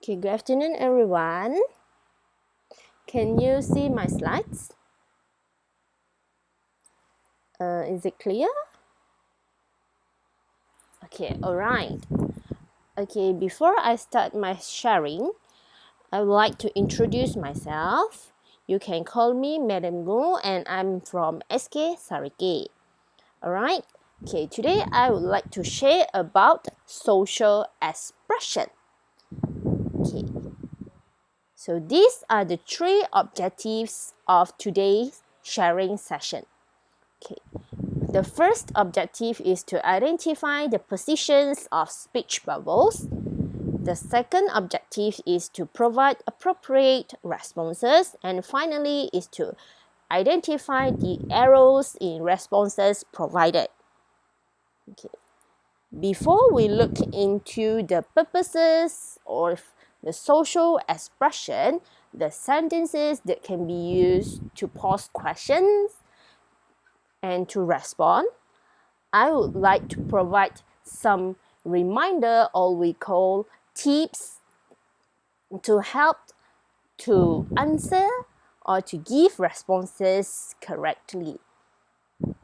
Okay, good afternoon, everyone. Can you see my slides? Is it clear? Okay, all right. Okay, before I start my sharing, I would like to introduce myself. You can call me Madam Go, and I'm from SK Sarikei. All right. Okay, today I would like to share about social expression. Okay. So these are the three objectives of today's sharing session. Okay. The first objective is to identify the positions of speech bubbles. The second objective is to provide appropriate responses. And finally is to identify the errors in responses provided. Okay. Before we look into the purposes of the social expression, the sentences that can be used to pose questions and to respond, I would like to provide some reminder, or we call tips, to help to answer or to give responses correctly.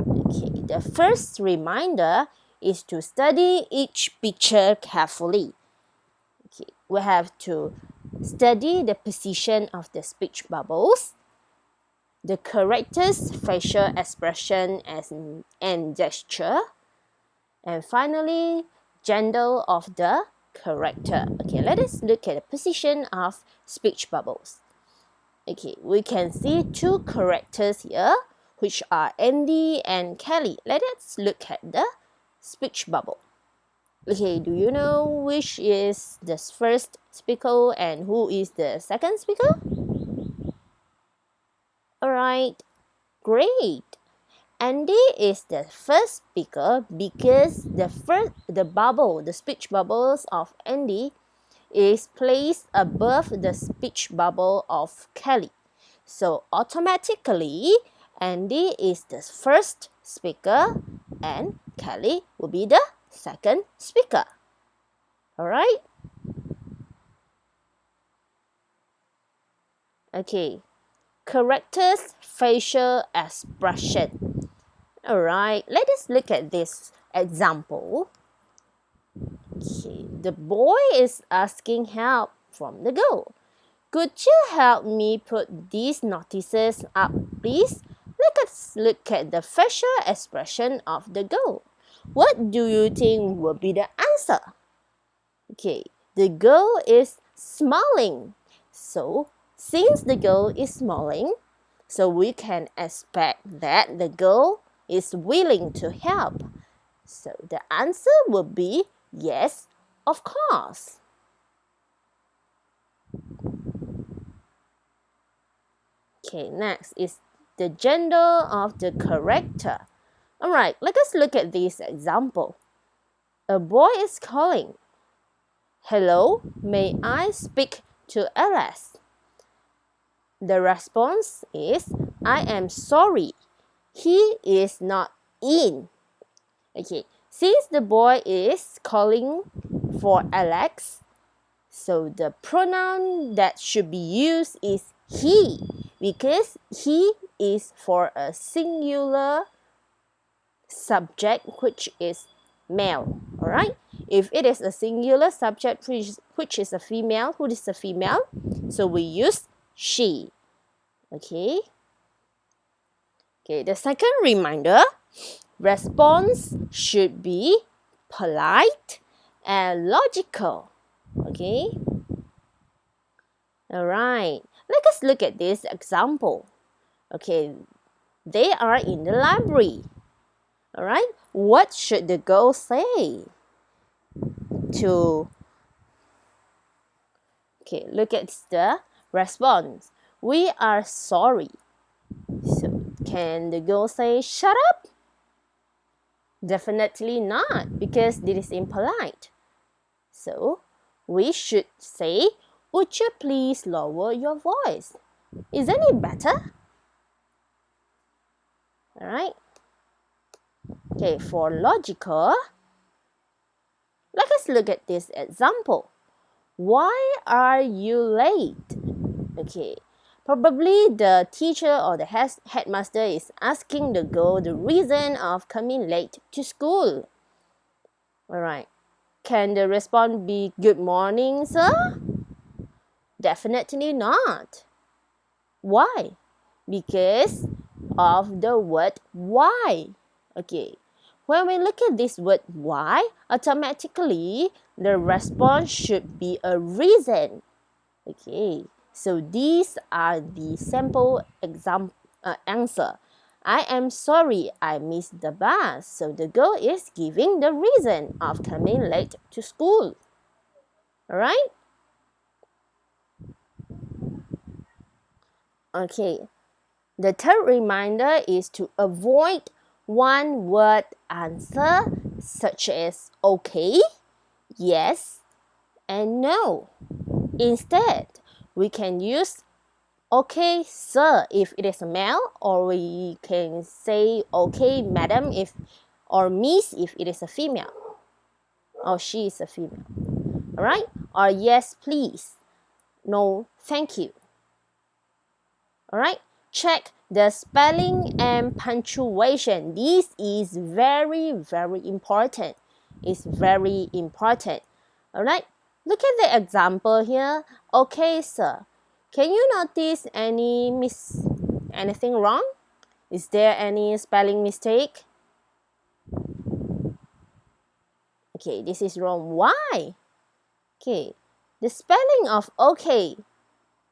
Okay, the first reminder is to study each picture carefully. Okay, we have to study the position of the speech bubbles, the character's facial expression and gesture, and finally, gender of the character. Okay, let us look at the position of speech bubbles. Okay, we can see two characters here, which are Andy and Kelly. Let us look at the speech bubble. Okay, do you know which is the first speaker and who is the second speaker? Alright, great. Andy is the first speaker because the speech bubbles of Andy is placed above the speech bubble of Kelly. So automatically, Andy is the first speaker and Kelly will be the second speaker. Alright? Okay. Character's facial expression. Alright, let us look at this example. Okay, the boy is asking help from the girl. Could you help me put these notices up, please? Let us look at the facial expression of the girl. What do you think will be the answer? Okay, the girl is smiling. So, since the girl is smiling, so we can expect that the girl is willing to help. So the answer will be yes, of course. Okay, next is the gender of the character. Alright, let us look at this example. A boy is calling. Hello, may I speak to Alice? The response is, I am sorry, he is not in. Okay, since the boy is calling for Alex, so the pronoun that should be used is he, because he is for a singular subject which is male. Alright, if it is a singular subject which is a female, who is a female, so we use she. Okay, the second reminder, response should be polite and logical. Okay, alright, let us look at this example. Okay, they are in the library. Alright, what should the girl say to... Okay, look at the response. We are sorry. So, can the girl say, shut up? Definitely not, because this is impolite. So, we should say, would you please lower your voice? Is any better? Alright. Okay, for logical, let us look at this example. Why are you late? Okay, probably the teacher or the headmaster is asking the girl the reason of coming late to school. Alright, can the response be good morning, sir? Definitely not. Why? Because of the word why. Okay, when we look at this word why, automatically the response should be a reason. Okay, so these are the sample answer. I am sorry I missed the bus. So the girl is giving the reason of coming late to school. Alright? Okay, the third reminder is to avoid one word answer such as okay, yes, and no. Instead, we can use okay, sir, if it is a male, or we can say okay, madam, or miss if it is a female, or she is a female. Alright? Or yes, please. No, thank you. Alright? Check the spelling and punctuation. This is very, very important. It's very important. Alright? Look at the example here. Okay, sir. Can you notice anything wrong? Is there any spelling mistake? Okay, this is wrong. Why? Okay, the spelling of okay.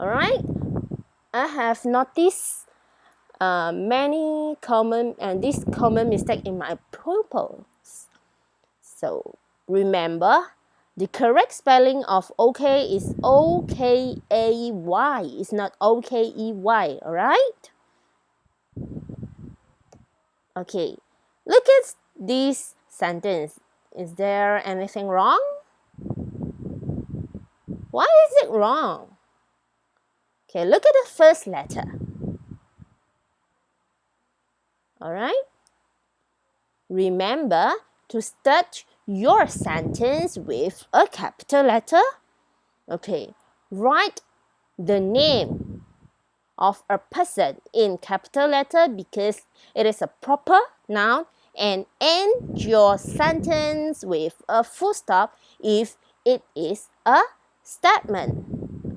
Alright? I have noticed many common mistake in my pupils. So remember, the correct spelling of okay is O-K-A-Y. It's not O-K-E-Y, alright? Okay, look at this sentence. Is there anything wrong? Why is it wrong? Okay, look at the first letter. Alright? Remember to start your sentence with a capital letter. Okay, write the name of a person in capital letter because it is a proper noun, and end your sentence with a full stop if it is a statement.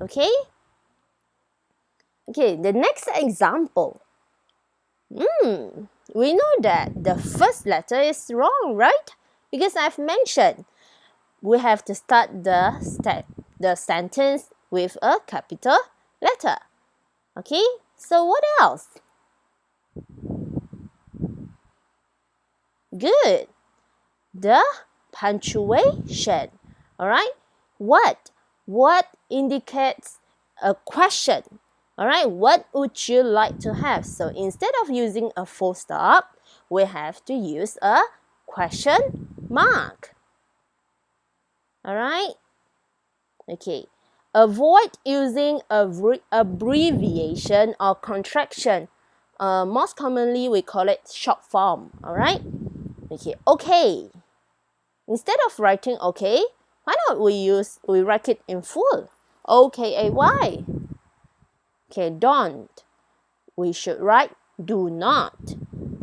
Okay? Okay, the next example. We know that the first letter is wrong, right? Because I've mentioned we have to start the sentence with a capital letter. Okay, so what else? Good. The punctuation. Alright? What indicates a question? Alright, what would you like to have? So instead of using a full stop, we have to use a question mark. Alright? Okay. Avoid using abbreviation or contraction. Most commonly, we call it short form. Alright? Okay. Okay. Instead of writing okay, why not we write it in full? O-K-A-Y. Okay, don't. We should write do not.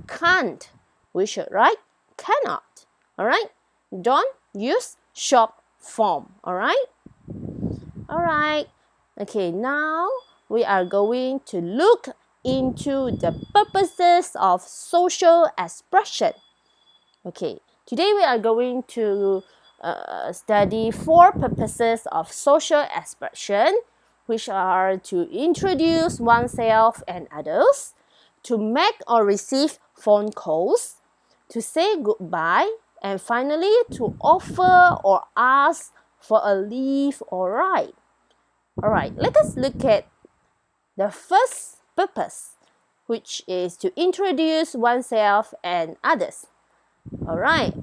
Can't. We should write cannot. Alright? Don't use short form. Alright? Alright. Okay, now we are going to look into the purposes of social expression. Okay, today we are going to study 4 purposes of social expression, which are to introduce oneself and others, to make or receive phone calls, to say goodbye, and finally to offer or ask for a leave or ride. Alright, let us look at the first purpose, which is to introduce oneself and others. Alright,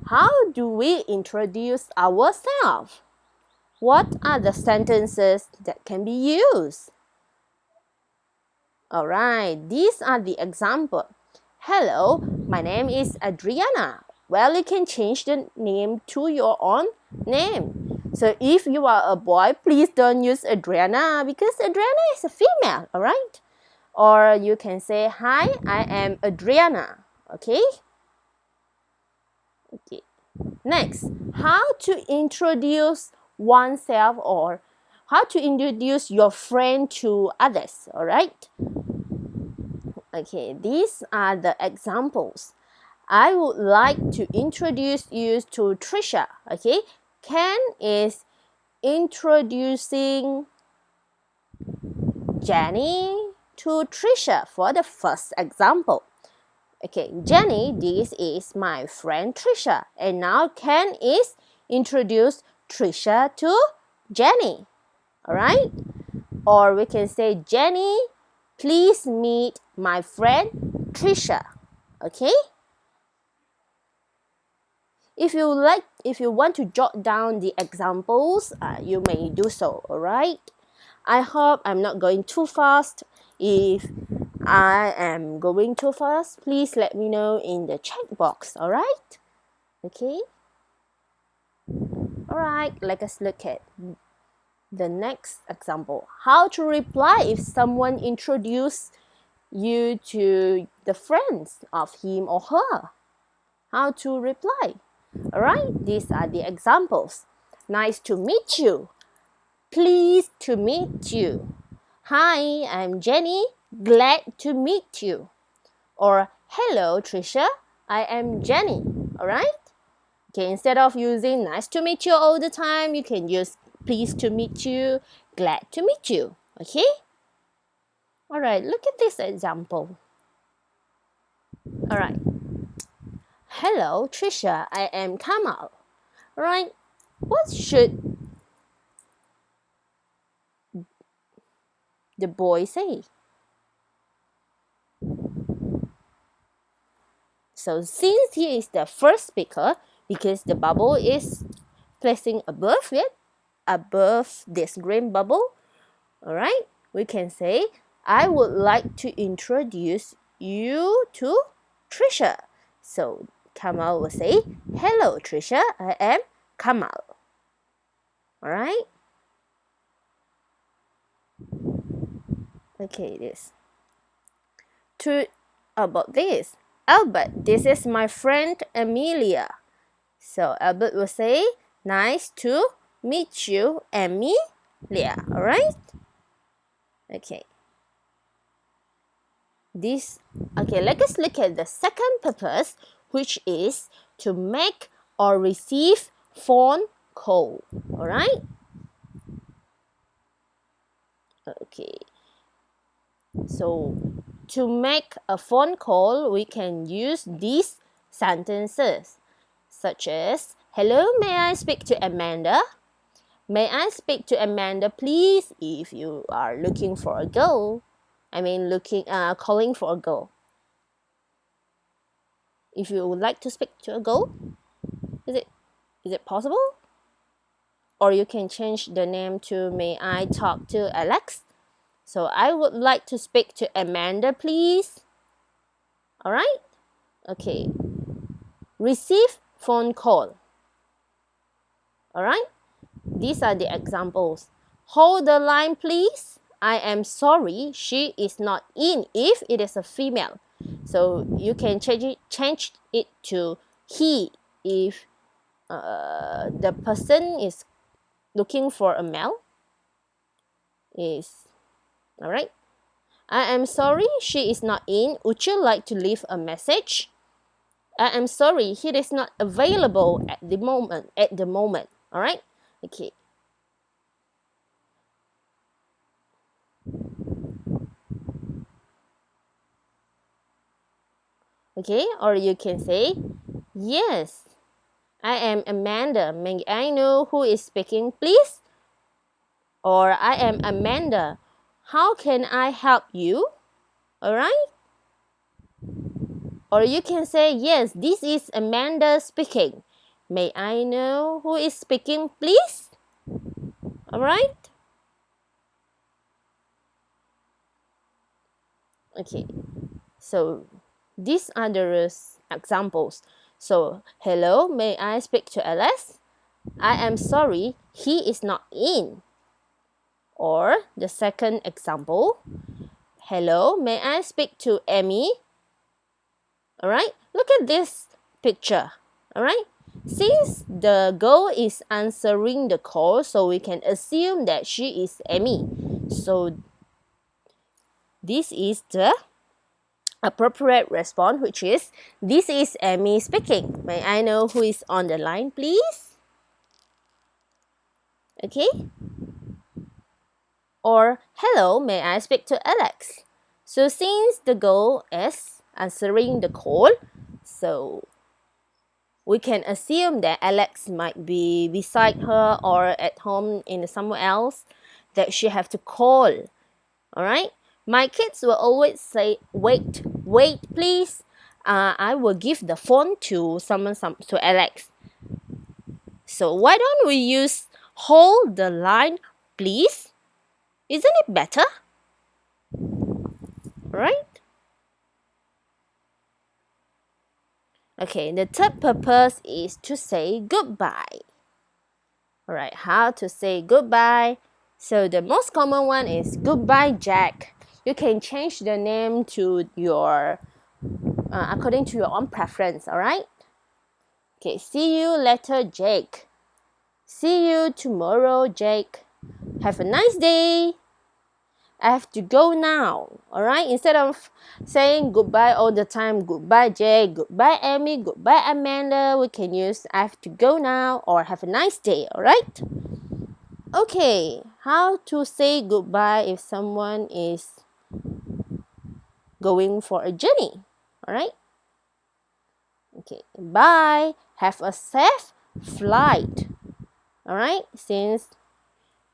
how do we introduce ourselves? What are the sentences that can be used? Alright, these are the examples. Hello, my name is Adriana. Well, you can change the name to your own name. So if you are a boy, please don't use Adriana because Adriana is a female, alright? Or you can say, hi, I am Adriana, okay? Okay. Next, how to introduce oneself or how to introduce your friend to others, alright? Okay, these are the examples. I would like to introduce you to Trisha, okay? Ken is introducing Jenny to Trisha for the first example. Okay, Jenny, this is my friend Trisha. And now Ken is introduce Trisha to Jenny. Alright? Or we can say, Jenny, please meet my friend Trisha. Okay? If you want to jot down the examples, you may do so, alright? I hope I'm not going too fast. If I am going too fast, please let me know in the chat box, alright? Okay? Alright, let us look at the next example. How to reply if someone introduces you to the friends of him or her. How to reply. Alright, these are the examples. Nice to meet you. Pleased to meet you. Hi, I'm Jenny. Glad to meet you. Or hello, Trisha. I am Jenny. Alright? Okay, instead of using nice to meet you all the time, you can use pleased to meet you, glad to meet you. Okay? Alright, look at this example. Alright. Hello, Trisha. I am Kamal. Alright, what should the boy say? So since he is the first speaker, because the bubble is placing above it, above this green bubble, alright, we can say, I would like to introduce you to Trisha. So Kamal will say, hello Trisha, I am Kamal. Alright? Okay, this. About this. Albert, this is my friend Amelia. So Albert will say, nice to meet you, Amelia. Alright? Okay. Let us look at the second purpose, which is to make or receive phone call. Alright? Okay. So to make a phone call, we can use these sentences, such as, hello, may I speak to Amanda? May I speak to Amanda, please, if you are looking for a girl. Calling for a girl. If you would like to speak to a girl, is it possible? Or you can change the name to, may I talk to Alex? So I would like to speak to Amanda, please. Alright? Okay. Receive phone call. Alright? These are the examples. Hold the line, please. I am sorry, she is not in if it is a female. So you can change it to he if the person is looking for a male. Alright? I am sorry, she is not in. Would you like to leave a message? I am sorry, he is not available at the moment. Alright? Okay. Okay, or you can say, yes, I am Amanda. May I know who is speaking, please? Or I am Amanda. How can I help you? Alright? Or you can say, yes, this is Amanda speaking. May I know who is speaking, please? Alright? Okay, so these are the examples. So, hello, may I speak to Alice? I am sorry, he is not in. Or the second example, hello, may I speak to Amy? Alright, look at this picture. Alright, since the girl is answering the call, so we can assume that she is Amy. So this is the appropriate response, which is, this is Amy speaking. May I know who is on the line, please? Okay. Or, hello, may I speak to Alex? So since the girl is answering the call, so we can assume that Alex might be beside her or at home in somewhere else, that she have to call. Alright? My kids will always say, wait, please. I will give the phone to to Alex. So why don't we use hold the line, please? Isn't it better? Right? Okay, the third purpose is to say goodbye. Alright, how to say goodbye? So the most common one is goodbye, Jack. You can change the name to your according to your own preference. Alright? Okay, see you later, Jake. See you tomorrow, Jake. Have a nice day. I have to go now. Alright? Instead of saying goodbye all the time, goodbye, Jake, goodbye, Amy, goodbye, Amanda, we can use I have to go now or have a nice day. Alright? Okay, how to say goodbye if someone is going for a journey? Alright? Okay, bye. Have a safe flight. Alright? Since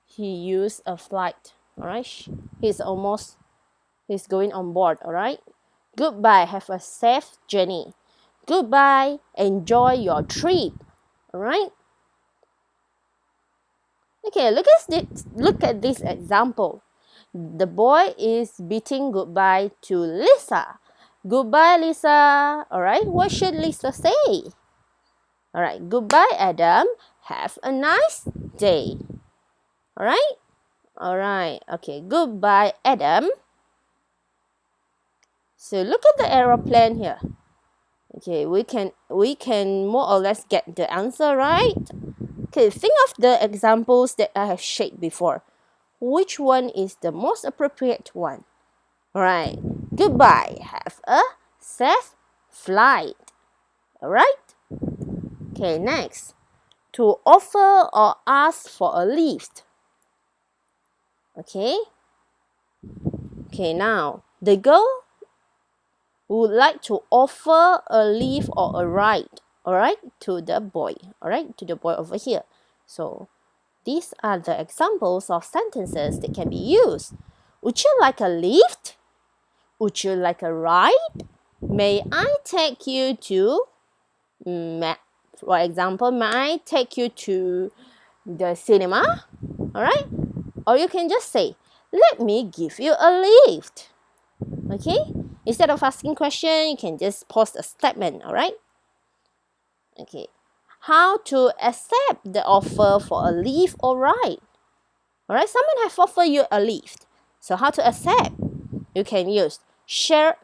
he used a flight. Alright? He's going on board. Alright? Goodbye. Have a safe journey. Goodbye. Enjoy your trip. Alright? Okay, look at this example. The boy is bidding goodbye to Lisa. Goodbye, Lisa. Alright, what should Lisa say? Alright, goodbye, Adam. Have a nice day. Alright? Alright, okay, goodbye, Adam. So look at the aeroplane here. Okay, we can more or less get the answer, right? Okay, think of the examples that I have shared before. Which one is the most appropriate one? Alright, goodbye. Have a safe flight. Alright? Okay, next. To offer or ask for a lift. Okay? Okay, now, the girl would like to offer a lift or a ride, alright, to the boy, alright, to the boy over here. So, these are the examples of sentences that can be used. Would you like a lift? Would you like a ride? May I take you to, for example, may I take you to the cinema? Alright? Or you can just say, let me give you a lift. Okay? Instead of asking question, you can just post a statement. Alright? Okay. How to accept the offer for a lift or ride? Alright? Someone has offered you a lift. So how to accept? You can use sure,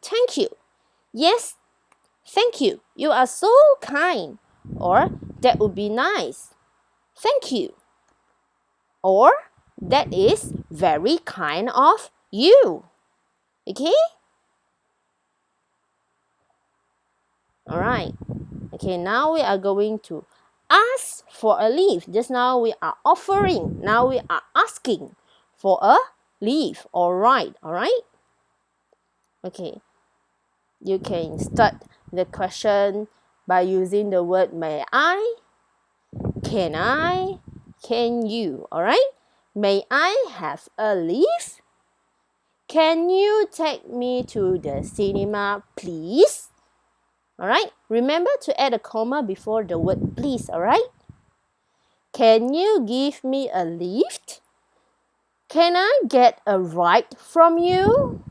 thank you. Yes, thank you. You are so kind. Or that would be nice. Thank you. Or that is very kind of you. Okay? Alright. Okay, now we are going to ask for a lift. Just now we are offering. Now we are asking for a lift or ride. Alright? Okay. You can start the question by using the word may I, can I, can you. Alright? May I have a lift? Can you take me to the cinema, please? Alright? Remember to add a comma before the word please, alright? Can you give me a lift? Can I get a ride from you?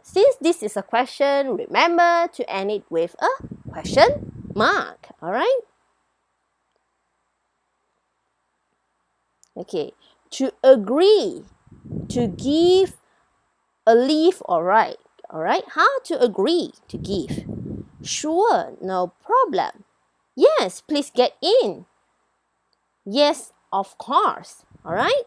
Since this is a question, remember to end it with a question mark, alright? Okay, to agree, to give a leave or right. Alright, how to agree to give? Sure, no problem. Yes, please get in. Yes, of course. Alright?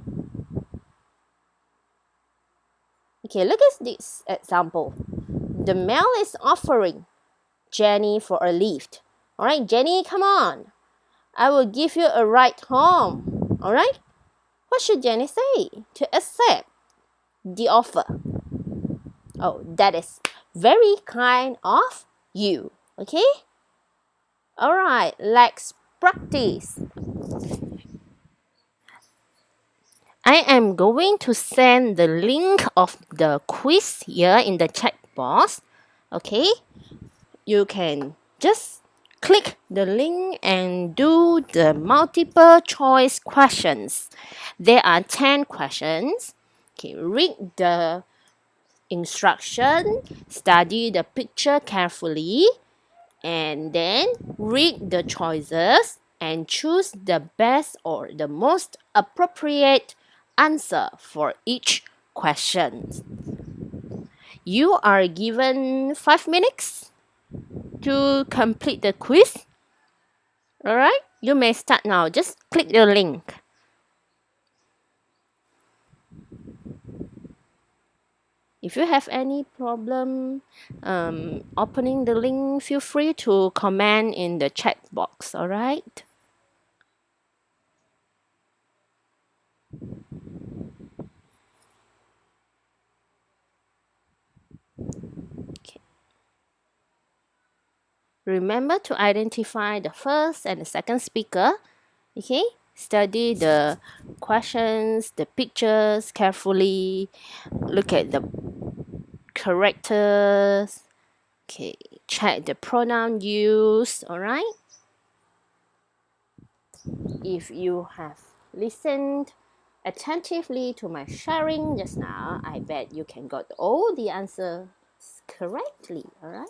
Okay, look at this example. The mail is offering Jenny for a lift. Alright, Jenny, come on. I will give you a ride home. Alright? What should Jenny say to accept the offer? Oh, that is very kind of you. Okay? Alright, let's practice. I am going to send the link of the quiz here in the chat box. Okay? You can just click the link and do the multiple choice questions. There are 10 questions. Okay, read the instruction, study the picture carefully, and then read the choices and choose the best or the most appropriate answer for each question. You are given 5 minutes to complete the quiz. Alright, you may start now. Just click the link. If you have any problem opening the link, feel free to comment in the chat box. Alright. Okay. Remember to identify the first and the second speaker. Okay, study the questions, the pictures carefully. Look at the characters. Okay, check the pronoun used. Alright. If you have listened attentively to my sharing just now, I bet you can got all the answers correctly. Alright.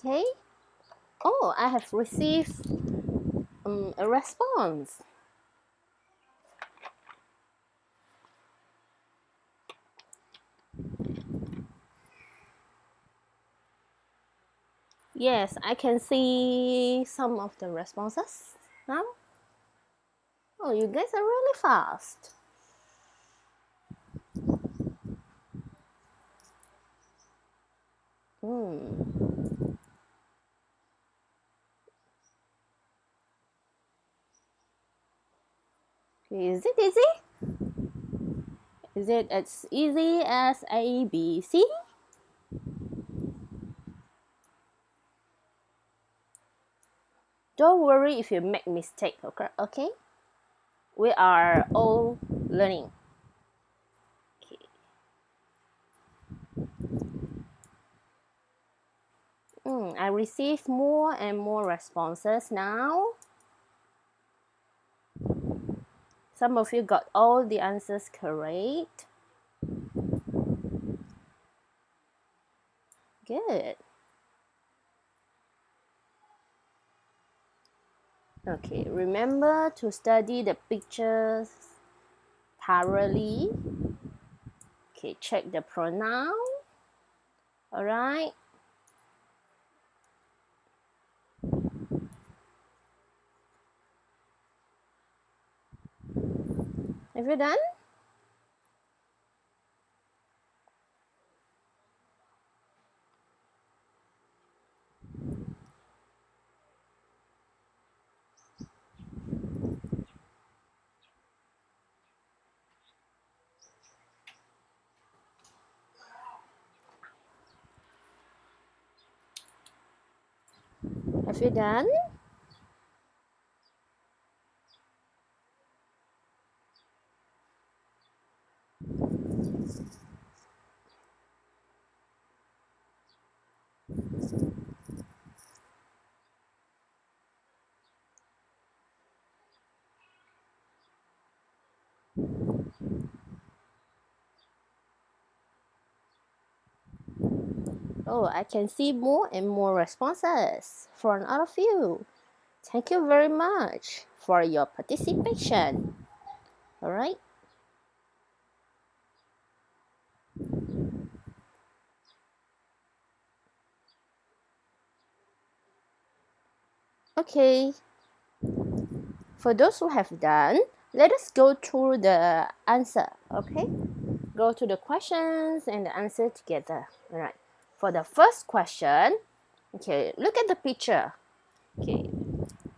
Okay. Oh, I have received a response. Yes, I can see some of the responses now. Oh, you guys are really fast. Is it easy? Is it as easy as A, B, C? Don't worry if you make mistake, okay? We are all learning. Okay. I receive more and more responses now. Some of you got all the answers correct. Good. Okay, remember to study the pictures thoroughly. Okay, check the pronoun. Alright. Have you done? Have you done? Oh, I can see more and more responses from all of you. Thank you very much for your participation. All right. Okay. For those who have done, let us go through the answer. Okay. Go to the questions and the answer together. All right. For the first question, okay, look at the picture. Okay,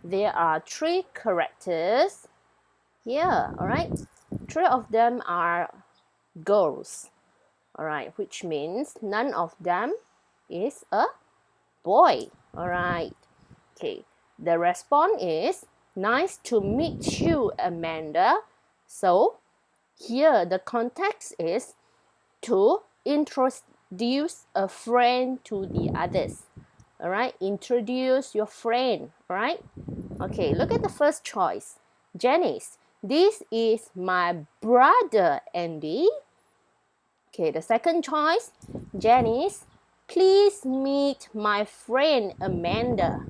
there are 3 characters here. All right. 3 of them are girls. All right, which means none of them is a boy. All right. Okay, the response is nice to meet you, Amanda. So here the context is to introduce a friend to the others. All right, introduce your friend. All right. Okay, look at the first choice. Janice, this is my brother Andy. Okay, the second choice. Janice, please meet my friend Amanda.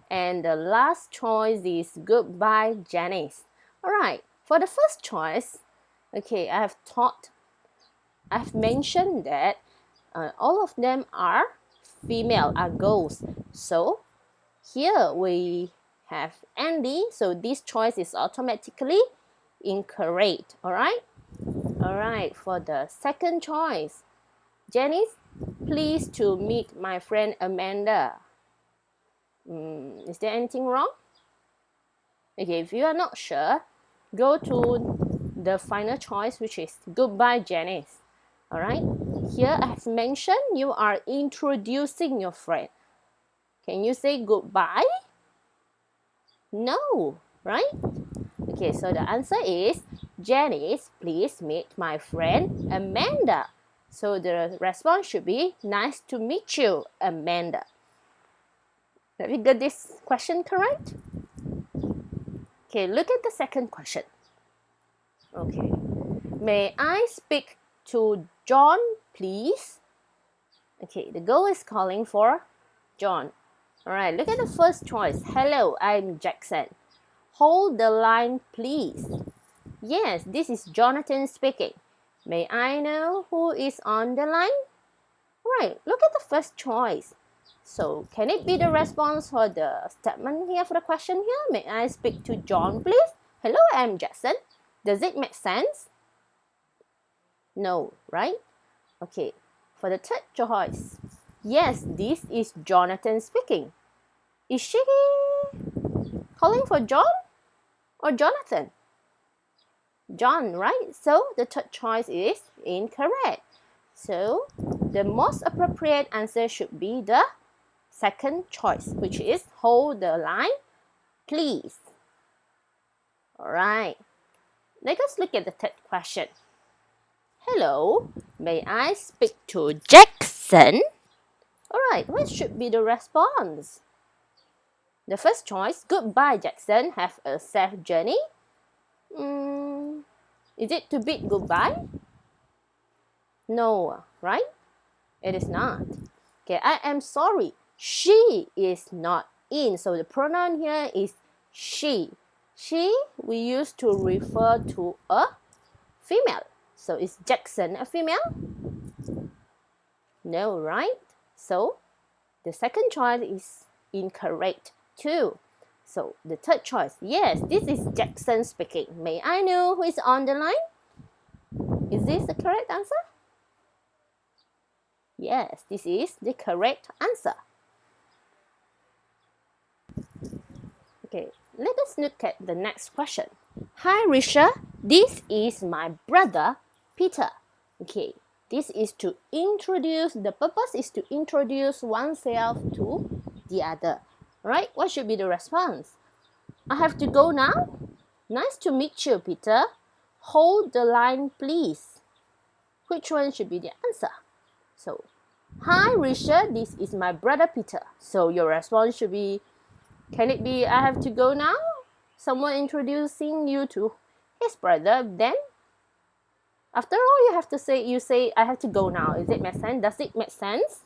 And the last choice is goodbye, Janice. All right, for the first choice, okay, I've mentioned that all of them are female, are girls. So here we have Andy, so this choice is automatically incorrect. All right. All right, for the second choice, Janice, please to meet my friend Amanda. Is there anything wrong? Okay, if you are not sure, go to the final choice, which is goodbye, Janice. All right, here I have mentioned you are introducing your friend. Can you say goodbye? No, right? Okay, so the answer is Janice, please meet my friend Amanda. So the response should be nice to meet you, Amanda. Have you got this question correct? Okay, look at the second question. Okay, may I speak to John, please? Okay, the girl is calling for John. All right, look at the first choice. Hello, I'm Jackson. Hold the line, please. Yes, this is Jonathan speaking. May I know who is on the line? Right, look at the first choice. So, can it be the response for the statement here for the question here? May I speak to John, please? Hello, I'm Jackson. Does it make sense? No, right? Okay, for the third choice. Yes, this is Jonathan speaking. Is she calling for John or Jonathan? John, right? So the third choice is incorrect. So the most appropriate answer should be the second choice, which is hold the line, please. All right. Let us look at the third question. Hello, may I speak to Jackson? All right, what should be the response? The first choice, goodbye, Jackson. Have a safe journey. Is it to bid goodbye? No, right? It is not. Okay, I am sorry. She is not in. So the pronoun here is she. She we use to refer to a female. So is Jackson a female? No, right? So the second choice is incorrect too. So the third choice, yes, this is Jackson speaking. May I know who is on the line? Is this the correct answer? Yes, this is the correct answer. Okay, let us look at the next question. Hi, Risha. This is my brother, Peter. Okay, this is to introduce, the purpose is to introduce oneself to the other. Right? What should be the response? I have to go now? Nice to meet you, Peter. Hold the line, please. Which one should be the answer? So, hi, Risha. This is my brother, Peter. So, your response should be, can it be I have to go now? Someone introducing you to his brother, then after all you say I have to go now. Is it make sense? Does it make sense?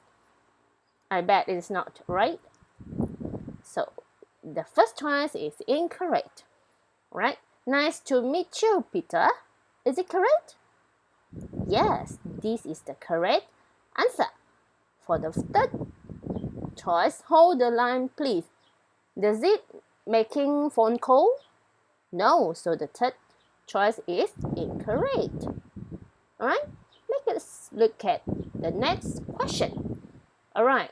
I bet it is not, right? So the first choice is incorrect. Right? Nice to meet you, Peter. Is it correct? Yes, this is the correct answer. For the third choice, hold the line, please. Does it making phone call? No, so the third choice is incorrect. Alright, let's look at the next question. Alright,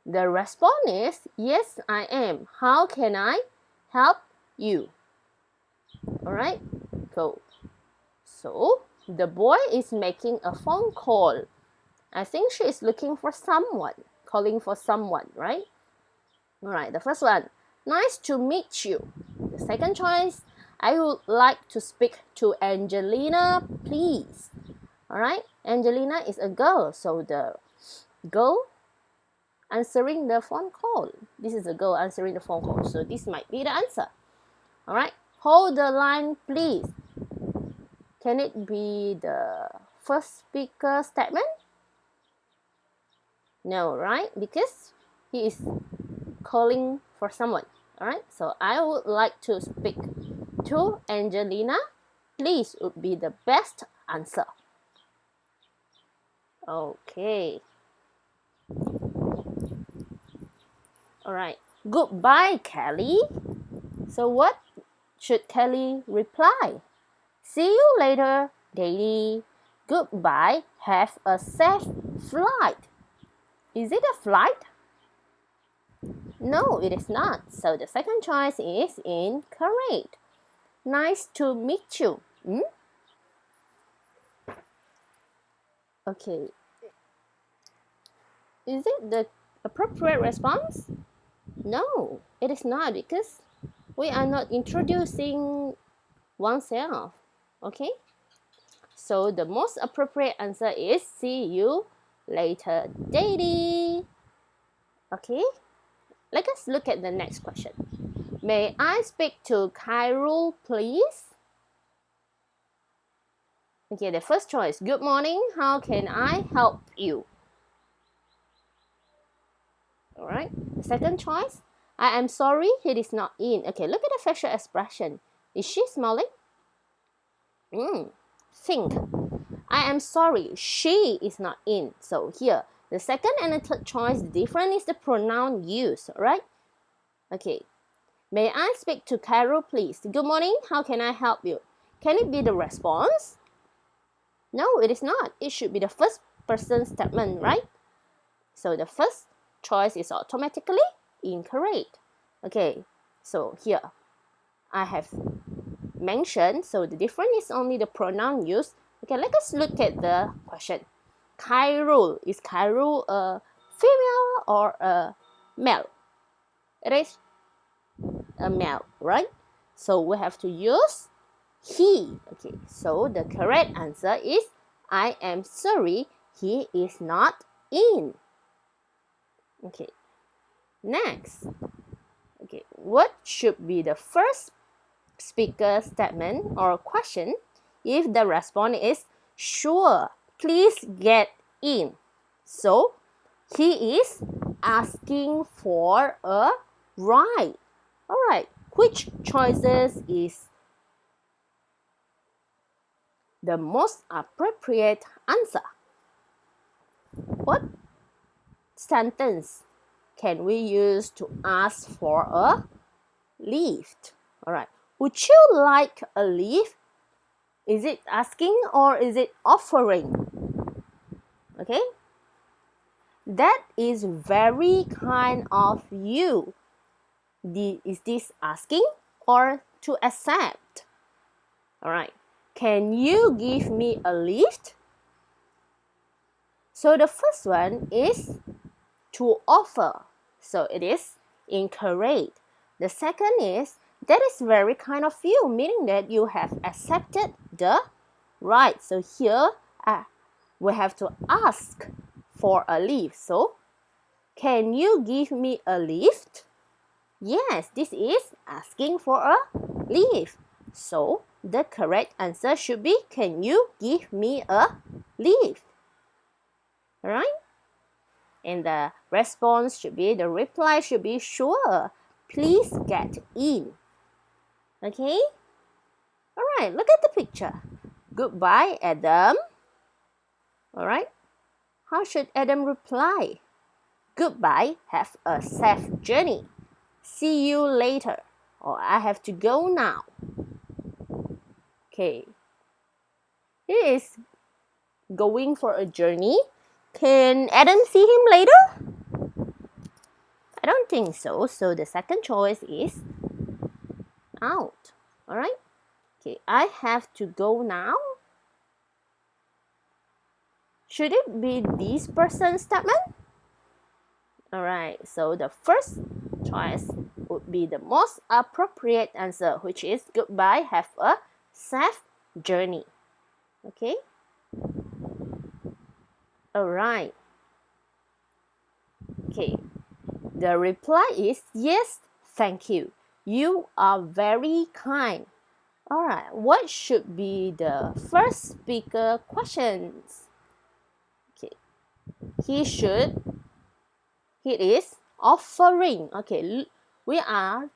the response is, yes, I am. How can I help you? Alright, go. So, the boy is making a phone call. I think she is looking for someone, calling for someone, right? Alright, the first one, nice to meet you. The second choice, I would like to speak to Angelina, please. Alright, Angelina is a girl, so the girl answering the phone call. This is a girl answering the phone call, so this might be the answer. Alright, hold the line, please. Can it be the first speaker statement? No, right? Because he is calling for someone. Alright, so I would like to speak to Angelina. Please would be the best answer. Okay. Alright, goodbye, Kelly. So what should Kelly reply? See you later, Daddy. Goodbye. Have a safe flight. Is it a flight? No, it is not. So the second choice is incorrect. Nice to meet you. Okay. Is it the appropriate response? No, it is not, because we are not introducing oneself. Okay? So the most appropriate answer is see you later, Daddy. Okay? Let us look at the next question. May I speak to Kyrul, please? Okay, the first choice. Good morning. How can I help you? Alright. The second choice. I am sorry, he is not in. Okay, look at the facial expression. Is she smiling? Think. I am sorry, she is not in. So here, the second and the third choice, the difference is the pronoun used, right? Okay. May I speak to Carol, please? Good morning, how can I help you? Can it be the response? No, it is not. It should be the first person statement, right? So the first choice is automatically incorrect. Okay, so here I have mentioned, so the difference is only the pronoun used. Okay, let us look at the question. Kyrul, is Kyrul a female or a male? It is a male, right? So we have to use he. Okay, so the correct answer is I am sorry, he is not in. Okay, next. Okay, what should be the first speaker statement or question if the response is sure, please get in? So he is asking for a ride. Alright, which choices is the most appropriate answer? What sentence can we use to ask for a lift? Alright, would you like a lift? Is it asking or is it offering? Okay, that is very kind of you. Is this asking or to accept? Alright, can you give me a lift? So the first one is to offer. So it is incorrect. The second is that is very kind of you, meaning that you have accepted the right. So here we have to ask for a lift. So can you give me a lift? Yes, this is asking for a lift. So the correct answer should be, can you give me a lift? Alright? And the response should be, the reply should be, sure, please get in. Okay? Alright, look at the picture. Goodbye, Adam. Alright? How should Adam reply? Goodbye, have a safe journey. See you later. Or I have to go now. Okay. He is going for a journey. Can Adam see him later? I don't think so. So the second choice is out. Alright? Okay, I have to go now. Should it be this person's statement? Alright, so the first choice would be the most appropriate answer, which is goodbye, have a safe journey. Okay? Alright. Okay. The reply is yes, thank you. You are very kind. Alright, what should be the first speaker questions? Okay. He is offering. Okay, we are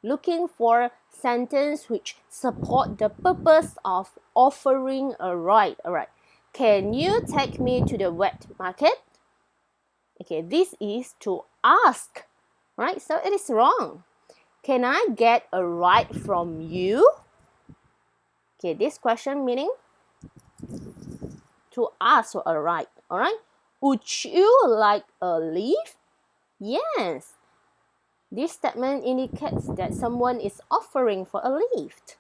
looking for sentence which support the purpose of offering a ride. Alright. Can you take me to the wet market? Okay, this is to ask, right? So it is wrong. Can I get a ride from you? Okay, this question meaning to ask for a ride, alright? Would you like a lift? Yes. This statement indicates that someone is offering for a lift.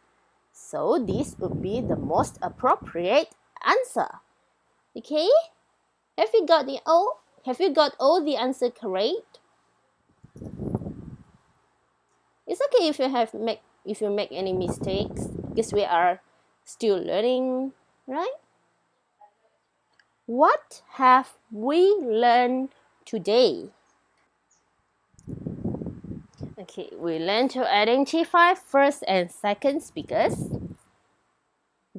So this would be the most appropriate answer. Okay? Have you got all the answer correct? It's okay if you make any mistakes, because we are still learning, right? What have we learned today? Okay, we learned to identify first and second speakers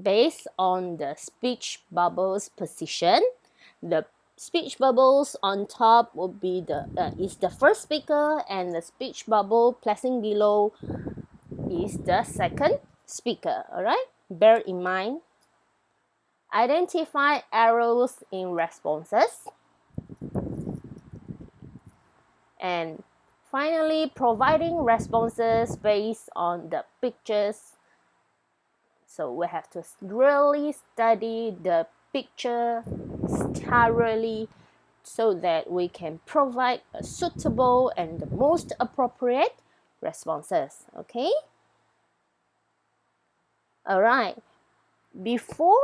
based on the speech bubble's position. The speech bubbles on top will be is the first speaker, and the speech bubble placing below is the second speaker. Alright, bear in mind. Identify errors in responses. And finally, providing responses based on the pictures. So we have to really study the picture thoroughly so that we can provide a suitable and the most appropriate responses. Okay? Alright. Before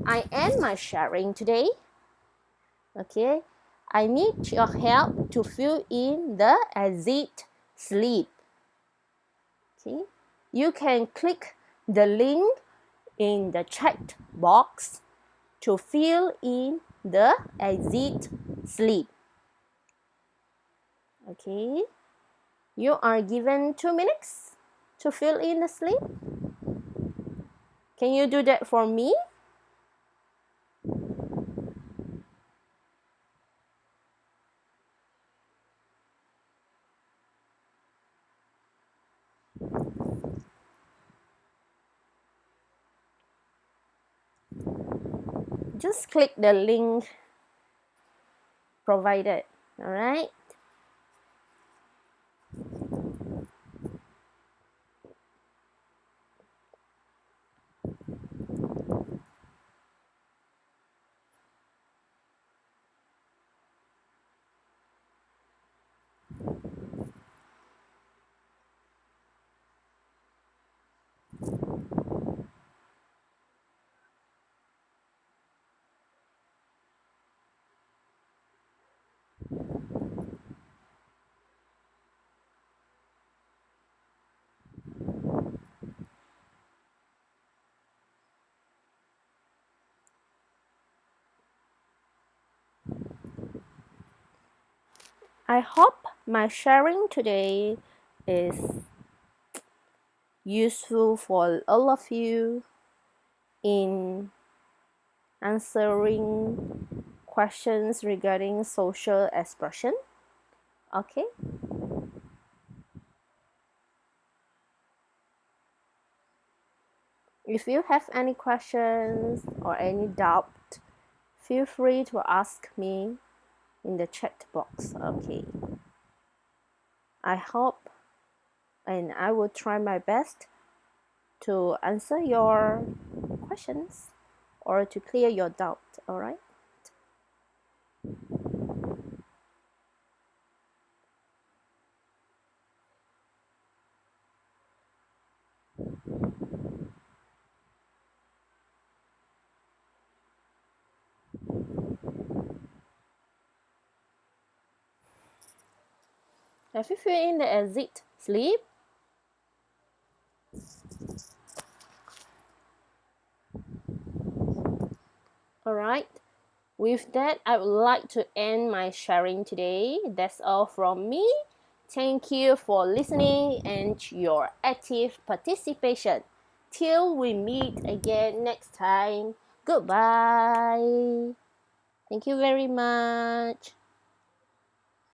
I end my sharing today, okay, I need your help to fill in the exit slip. Okay? You can click the link in the chat box to fill in the exit slip. Okay? You are given 2 minutes to fill in the slip. Can you do that for me? Just click the link provided. Alright? I hope my sharing today is useful for all of you in answering questions regarding social expression. Okay. If you have any questions or any doubt, feel free to ask me in the chat box. Okay. I hope and I will try my best to answer your questions or to clear your doubt. All right. Have you filled in the exit slip? Alright, with that, I would like to end my sharing today. That's all from me. Thank you for listening and your active participation. Till we meet again next time. Goodbye. Thank you very much.